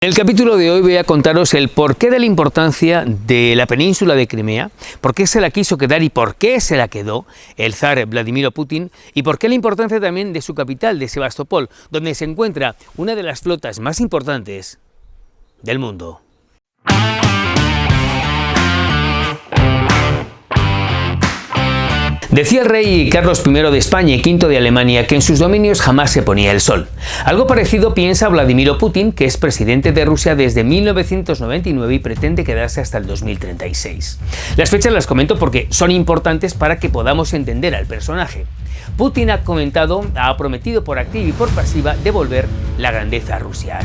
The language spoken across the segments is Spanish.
En el capítulo de hoy voy a contaros el porqué de la importancia de la península de Crimea, por qué se la quiso quedar y por qué se la quedó el zar Vladimir Putin, y por qué la importancia también de su capital, de Sebastopol, donde se encuentra una de las flotas más importantes del mundo. Decía el rey Carlos I de España y V de Alemania que en sus dominios jamás se ponía el sol. Algo parecido piensa Vladimir Putin, que es presidente de Rusia desde 1999 y pretende quedarse hasta el 2036. Las fechas las comento porque son importantes para que podamos entender al personaje. Putin ha prometido por activa y por pasiva devolver la grandeza a Rusia,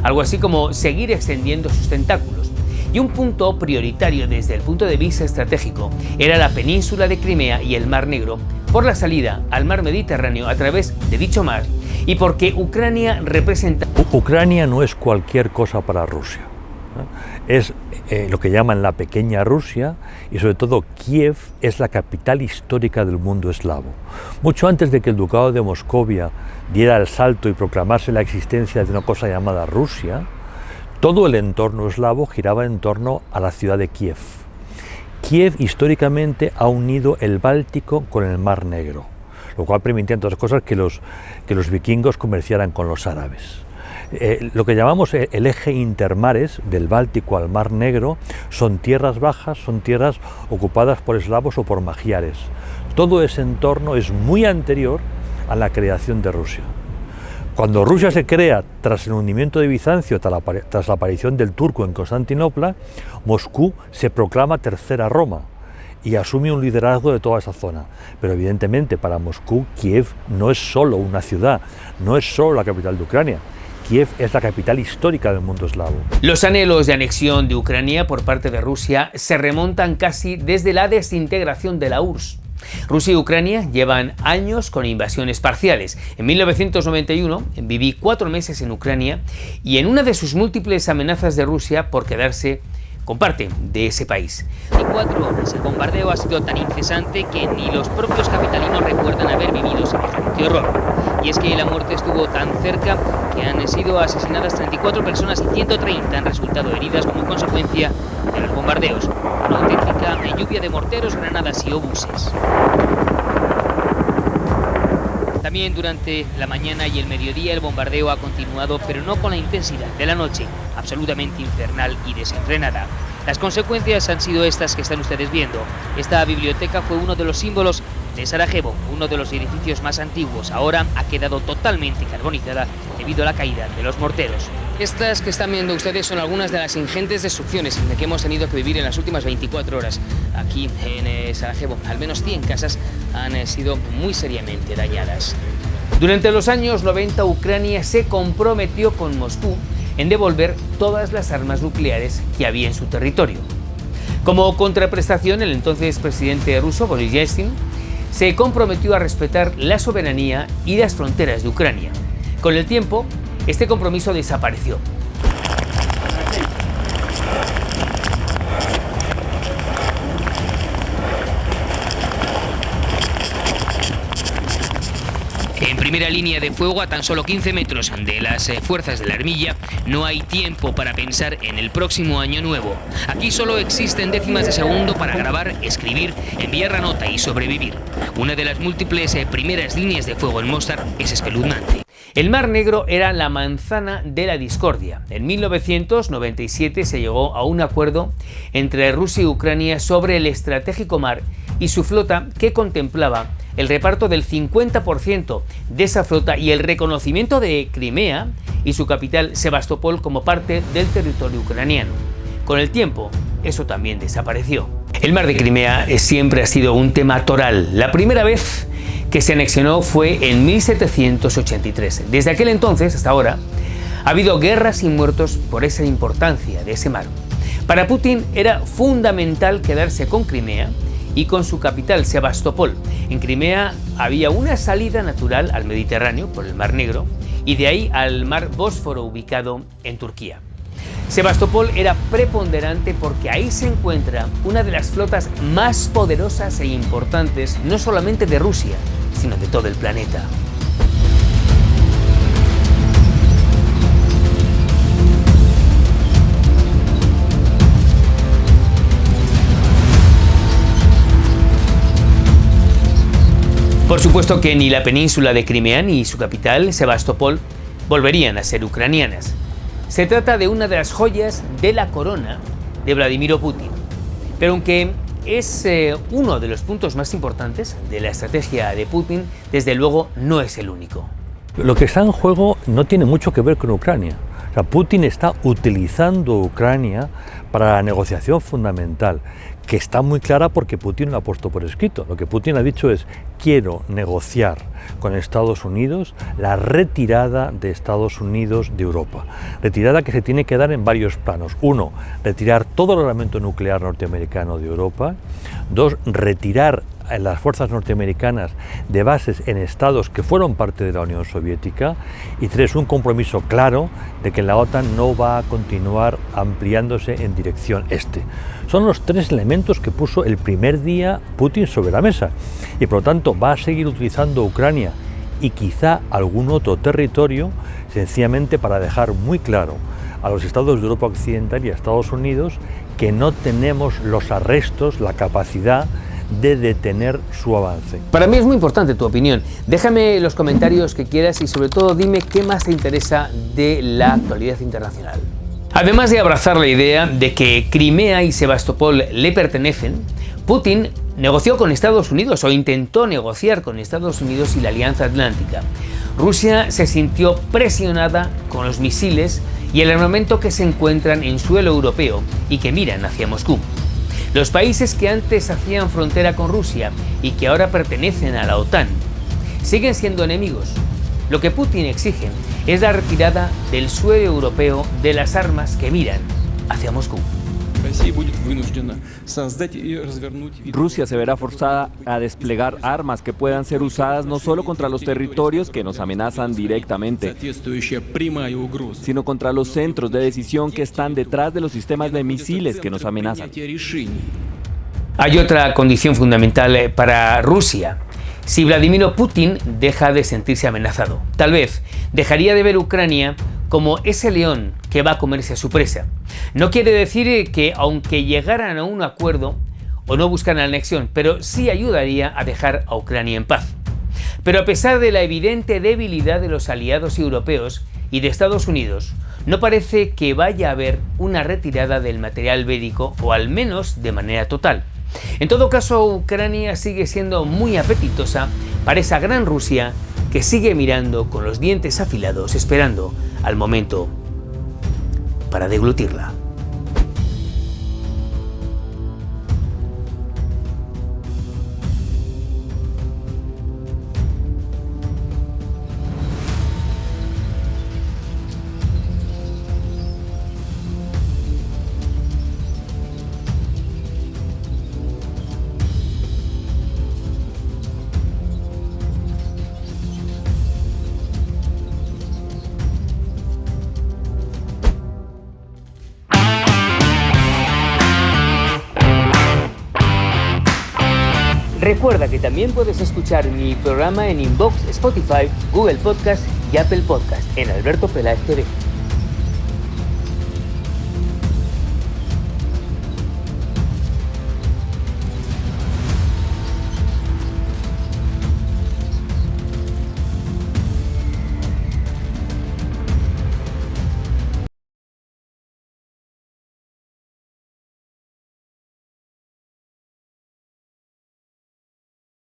algo así como seguir extendiendo sus tentáculos. Y un punto prioritario desde el punto de vista estratégico era la península de Crimea y el Mar Negro por la salida al mar Mediterráneo a través de dicho mar y porque Ucrania representa... Ucrania no es cualquier cosa para Rusia, ¿no? Es lo que llaman la pequeña Rusia y sobre todo Kiev es la capital histórica del mundo eslavo. Mucho antes de que el ducado de Moscovia diera el salto y proclamase la existencia de una cosa llamada Rusia, todo el entorno eslavo giraba en torno a la ciudad de Kiev. Kiev históricamente ha unido el Báltico con el Mar Negro, lo cual permitía, entre otras cosas, que los vikingos comerciaran con los árabes. Lo que llamamos el eje intermares, del Báltico al Mar Negro, son tierras bajas, son tierras ocupadas por eslavos o por magiares. Todo ese entorno es muy anterior a la creación de Rusia. Cuando Rusia se crea tras el hundimiento de Bizancio, tras la aparición del turco en Constantinopla, Moscú se proclama tercera Roma y asume un liderazgo de toda esa zona. Pero evidentemente para Moscú, Kiev no es solo una ciudad, no es solo la capital de Ucrania. Kiev es la capital histórica del mundo eslavo. Los anhelos de anexión de Ucrania por parte de Rusia se remontan casi desde la desintegración de la URSS. Rusia y Ucrania llevan años con invasiones parciales. En 1991 viví 4 meses en Ucrania y en una de sus múltiples amenazas de Rusia por quedarse con parte de ese país. 24 horas. El bombardeo ha sido tan incesante que ni los propios capitalinos recuerdan haber vivido semejante horror. Y es que la muerte estuvo tan cerca que han sido asesinadas 34 personas y 130 han resultado heridas como consecuencia de los bombardeos. Una auténtica lluvia de morteros, granadas y obuses. También durante la mañana y el mediodía el bombardeo ha continuado, pero no con la intensidad de la noche, absolutamente infernal y desenfrenada. Las consecuencias han sido estas que están ustedes viendo. Esta biblioteca fue uno de los símbolos de Sarajevo, uno de los edificios más antiguos. Ahora ha quedado totalmente carbonizada debido a la caída de los morteros. Estas que están viendo ustedes son algunas de las ingentes destrucciones que hemos tenido que vivir en las últimas 24 horas aquí en Sarajevo. Al menos 100 casas han sido muy seriamente dañadas. Durante los años 90 Ucrania se comprometió con Moscú en devolver todas las armas nucleares que había en su territorio. Como contraprestación, el entonces presidente ruso Boris Yeltsin se comprometió a respetar la soberanía y las fronteras de Ucrania. Con el tiempo, este compromiso desapareció. En primera línea de fuego, a tan solo 15 metros de las fuerzas de la Armilla, no hay tiempo para pensar en el próximo año nuevo. Aquí solo existen décimas de segundo para grabar, escribir, enviar la nota y sobrevivir. Una de las múltiples primeras líneas de fuego en Mostar es espeluznante. El Mar Negro era la manzana de la discordia. En 1997 se llegó a un acuerdo entre Rusia y Ucrania sobre el estratégico mar y su flota, que contemplaba el reparto del 50% de esa flota y el reconocimiento de Crimea y su capital Sebastopol como parte del territorio ucraniano. Con el tiempo, eso también desapareció. El mar de Crimea siempre ha sido un tema toral. La primera vez que se anexionó fue en 1783. Desde aquel entonces hasta ahora ha habido guerras y muertos por esa importancia de ese mar. Para Putin era fundamental quedarse con Crimea y con su capital Sebastopol. En Crimea había una salida natural al Mediterráneo por el Mar Negro y de ahí al mar Bósforo ubicado en Turquía. Sebastopol era preponderante porque ahí se encuentra una de las flotas más poderosas e importantes no solamente de Rusia, sino de todo el planeta. supuesto que ni la península de Crimea ni su capital, Sebastopol, volverían a ser ucranianas. Se trata de una de las joyas de la corona de Vladimir Putin. Pero aunque es uno de los puntos más importantes de la estrategia de Putin, desde luego no es el único. Lo que está en juego no tiene mucho que ver con Ucrania. O sea, Putin está utilizando Ucrania para la negociación fundamental, que está muy clara porque Putin lo ha puesto por escrito. Lo que Putin ha dicho es: quiero negociar con Estados Unidos la retirada de Estados Unidos de Europa. Retirada que se tiene que dar en varios planos. Uno, retirar todo el armamento nuclear norteamericano de Europa. Dos, retirar las fuerzas norteamericanas de bases en estados que fueron parte de la Unión Soviética. Y tres, un compromiso claro de que la OTAN no va a continuar ampliándose en dirección este. Son los tres elementos que puso el primer día Putin sobre la mesa, y por lo tanto va a seguir utilizando Ucrania y quizá algún otro territorio sencillamente para dejar muy claro a los estados de Europa Occidental y a Estados Unidos que no tenemos los arrestos, la capacidad de detener su avance. Para mí es muy importante tu opinión. Déjame los comentarios que quieras y sobre todo dime qué más te interesa de la actualidad internacional. Además de abrazar la idea de que Crimea y Sebastopol le pertenecen, Putin negoció con Estados Unidos o intentó negociar con Estados Unidos y la Alianza Atlántica. Rusia se sintió presionada con los misiles y el armamento que se encuentran en suelo europeo y que miran hacia Moscú. Los países que antes hacían frontera con Rusia y que ahora pertenecen a la OTAN siguen siendo enemigos. Lo que Putin exige es la retirada del suelo europeo de las armas que miran hacia Moscú. Rusia se verá forzada a desplegar armas que puedan ser usadas no solo contra los territorios que nos amenazan directamente, sino contra los centros de decisión que están detrás de los sistemas de misiles que nos amenazan. Hay otra condición fundamental para Rusia. Si Vladimir Putin deja de sentirse amenazado, tal vez dejaría de ver Ucrania como ese león que va a comerse a su presa. No quiere decir que aunque llegaran a un acuerdo o no buscan la anexión, pero sí ayudaría a dejar a Ucrania en paz. Pero a pesar de la evidente debilidad de los aliados europeos y de Estados Unidos, no parece que vaya a haber una retirada del material bélico, o al menos de manera total. En todo caso, Ucrania sigue siendo muy apetitosa para esa gran Rusia que sigue mirando con los dientes afilados, esperando al momento para deglutirla. Recuerda que también puedes escuchar mi programa en Inbox, Spotify, Google Podcast y Apple Podcast en Alberto Peláez TV.